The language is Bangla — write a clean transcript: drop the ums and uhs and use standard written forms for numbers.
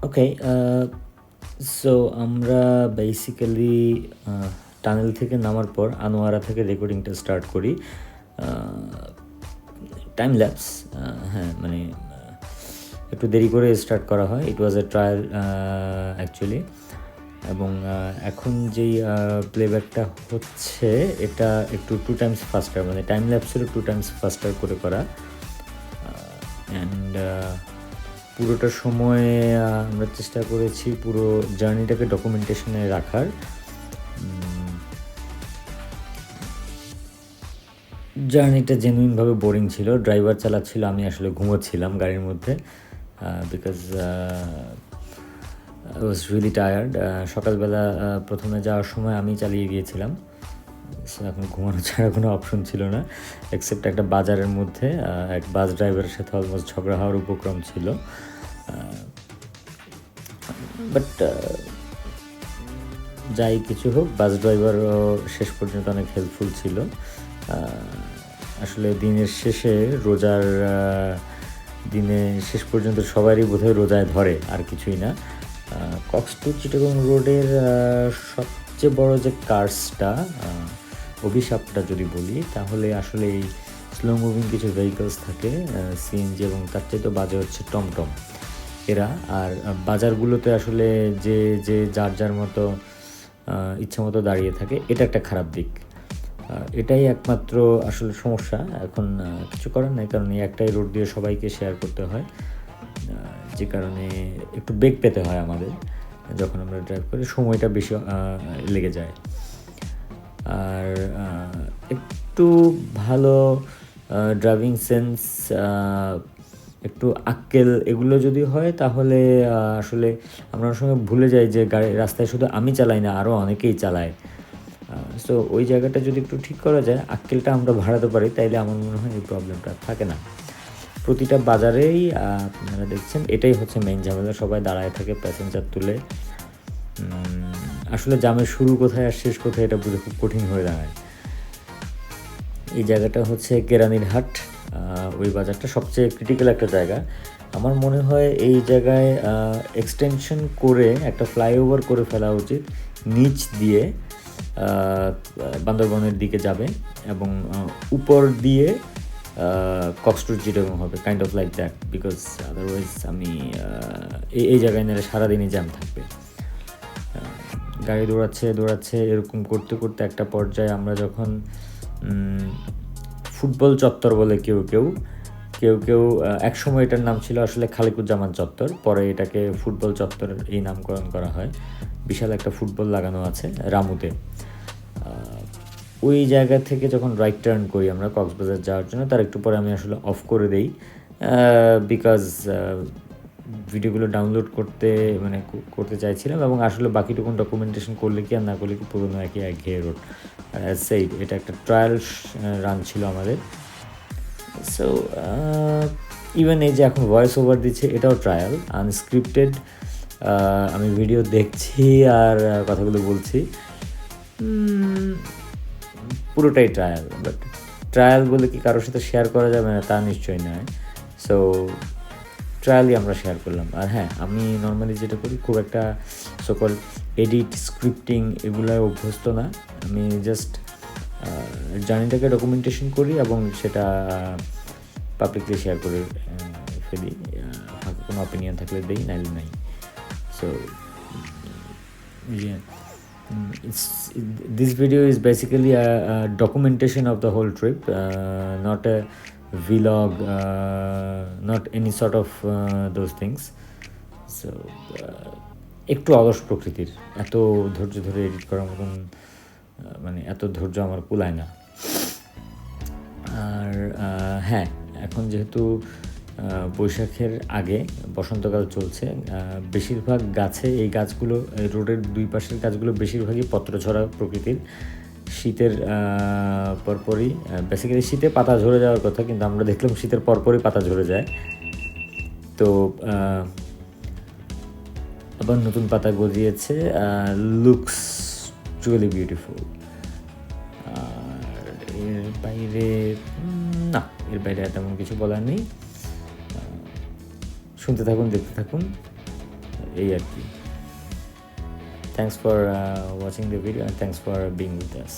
ওকে, সো আমরা বেসিক্যালি টানেল থেকে নামার পর আনোয়ারা থেকে রেকর্ডিংটা স্টার্ট করি। টাইম ল্যাপস, হ্যাঁ, মানে একটু দেরি করে স্টার্ট করা হয়। ইট ওয়াজ এ ট্রায়াল অ্যাকচুয়ালি। এবং এখন যেই প্লেব্যাকটা হচ্ছে এটা একটু 2 টাইমস ফাস্টার, মানে টাইম ল্যাপসেরও 2 টাইমস ফাস্টার করে করা। অ্যান্ড পুরোটা সময় আমরা চেষ্টা করেছি পুরো জার্নিটাকে ডকুমেন্টেশনে রাখার। জার্নিটা জেনুইনভাবে বোরিং ছিল। ড্রাইভার চালাচ্ছিল, আমি আসলে ঘুমোচ্ছিলাম গাড়ির মধ্যে, because I was really tired. সকালবেলা প্রথমে যাওয়ার সময় আমি চালিয়ে গিয়েছিলাম, সো এখন ঘুমানো ছাড়া কোনো অপশন ছিল না, এক্সেপ্ট একটা বাজারের মধ্যে এক বাস ড্রাইভারের সাথে অলমোস্ট ঝগড়া হওয়ার উপক্রম ছিল। বাট যাই কিছু হোক, বাস ড্রাইভারও শেষ পর্যন্ত অনেক হেল্পফুল ছিল। আসলে দিনের শেষে রোজার দিনে শেষ পর্যন্ত সবারই বোধহয় রোজায় ধরে, আর কিছুই না। কক্স টু চিটাগং রোডের সবচেয়ে বড় যে কার্সটা, অভিশাপটা যদি বলি, তাহলে আসলে এই স্লো মুভিং কিছু ভেহিকলস থাকে, সিএনজি, এবং তার চাইতে বাজে হচ্ছে টমটম এরা। আর বাজারগুলোতে আসলে যে যে যার যার মতো ইচ্ছা মতো দাঁড়িয়ে থাকে, এটা একটা খারাপ দিক। এটাই একমাত্র আসলে সমস্যা। এখন কিছু করার নেই, কারণ এই একটাই রোড দিয়ে সবাইকে শেয়ার করতে হয়, যে কারণে একটু বেগ পেতে হয় আমাদের যখন আমরা ড্রাইভ করি, সময়টা বেশি লেগে যায়। আর একটু ভালো ড্রাইভিং সেন্স, একটু আক্কেল, এগুলো যদি হয় তাহলে আসলে আমরা অনেক সময় ভুলে যাই যে গাড়ি রাস্তায় শুধু আমি চালাই না, আরও অনেকেই চালায়। সো ওই জায়গাটা যদি একটু ঠিক করা যায়, আক্কেলটা আমরা বাড়াতে পারি, তাইলে আমার মনে হয় এই প্রবলেমটা থাকে না। প্রতিটা বাজারেই আপনারা দেখছেন এটাই হচ্ছে মেইন ঝামেলা, সবাই দাঁড়ায় থাকে প্যাসেঞ্জার তুলে। আসলে জামের শুরু কোথায় আর শেষ কোথায় এটা বুঝে খুব কঠিন হয়ে দাঁড়ায়। এই জায়গাটা হচ্ছে কেরানির হাট, ওই বাজারটা সবচেয়ে ক্রিটিক্যাল একটা জায়গা। আমার মনে হয় এই জায়গায় এক্সটেনশন করে একটা ফ্লাইওভার করে ফেলা উচিত, নিচ দিয়ে বান্দরবনের দিকে যাবে, এবং উপর দিয়ে কক্স টু চিটাগং হবে, kind of like that, because otherwise আমি এই জায়গায় নিলে সারাদিনই জ্যাম থাকবে। গাড়ি দৌড়াচ্ছে এরকম করতে করতে একটা পর্যায়ে আমরা যখন ফুটবল চত্বর বলে কেউ কেউ এক সময় এটার নাম ছিল আসলে খালিকুজ্জামান চত্বর, পরে এটাকে ফুটবল চত্বর এই নামকরণ করা হয়। বিশাল একটা ফুটবল লাগানো আছে রামুতে। ওই জায়গা থেকে যখন রাইট টার্ন করি আমরা কক্সবাজার যাওয়ার জন্য, তার একটু পরে আমি আসলে অফ করে দেই, বিকজ ভিডিওগুলো ডাউনলোড করতে চাইছিলাম, এবং আসলে বাকিটুকুন ডকুমেন্টেশন করলে কি আর না করলে কি পুরোনো একঘেয়ে রোড। সেই এটা একটা ট্রায়াল রান ছিল আমাদের। সো ইভেন এই যে এখন ভয়েস ওভার দিচ্ছে, এটাও ট্রায়াল, আনস্ক্রিপ্টেড। আমি ভিডিও দেখছি আর কথাগুলো বলছি, পুরোটাই ট্রায়াল। বাট ট্রায়াল বলে কি কারোর সাথে শেয়ার করা যাবে না তা নিশ্চয়ই নয়। সো ট্রায়ালই আমরা শেয়ার করলাম। আর হ্যাঁ, আমি নর্মালি যেটা করি, খুব একটা সকল এডিট, স্ক্রিপ্টিং এগুলোয় অভ্যস্ত না। আমি জাস্ট জার্নিটাকে ডকুমেন্টেশন করি এবং সেটা পাবলিকলি শেয়ার করে ফেলি। কোনো অপিনিয়ন থাকলে দেই, নাইলে নাই। So this video is basically a documentation of the whole trip, not a vlog, not any sort of those things. So একটু অলস প্রকৃতির, এত ধৈর্য ধরে এডিট করার মতন মানে এত ধৈর্য আমার কুলায় না। আর হ্যাঁ, এখন যেহেতু বৈশাখের আগে বসন্তকাল চলছে, বেশিরভাগ গাছে, এই গাছগুলো, রোডের দুই পাশের গাছগুলো বেশিরভাগই পত্রঝরা প্রকৃতির। শীতের পরপরই, বেসিক্যালি শীতে পাতা ঝরে যাওয়ার কথা, কিন্তু আমরা দেখলাম শীতের পরপরই পাতা ঝরে যায়। তো আবার নতুন পাতা গজিয়েছে, লুকস ট্রুলি বিউটিফুল। আর এর বাইরে তেমন কিছু বলার নেই। শুনতে থাকুন, দেখতে থাকুন, এই আর কি। Thanks for watching the video and thanks for being with us.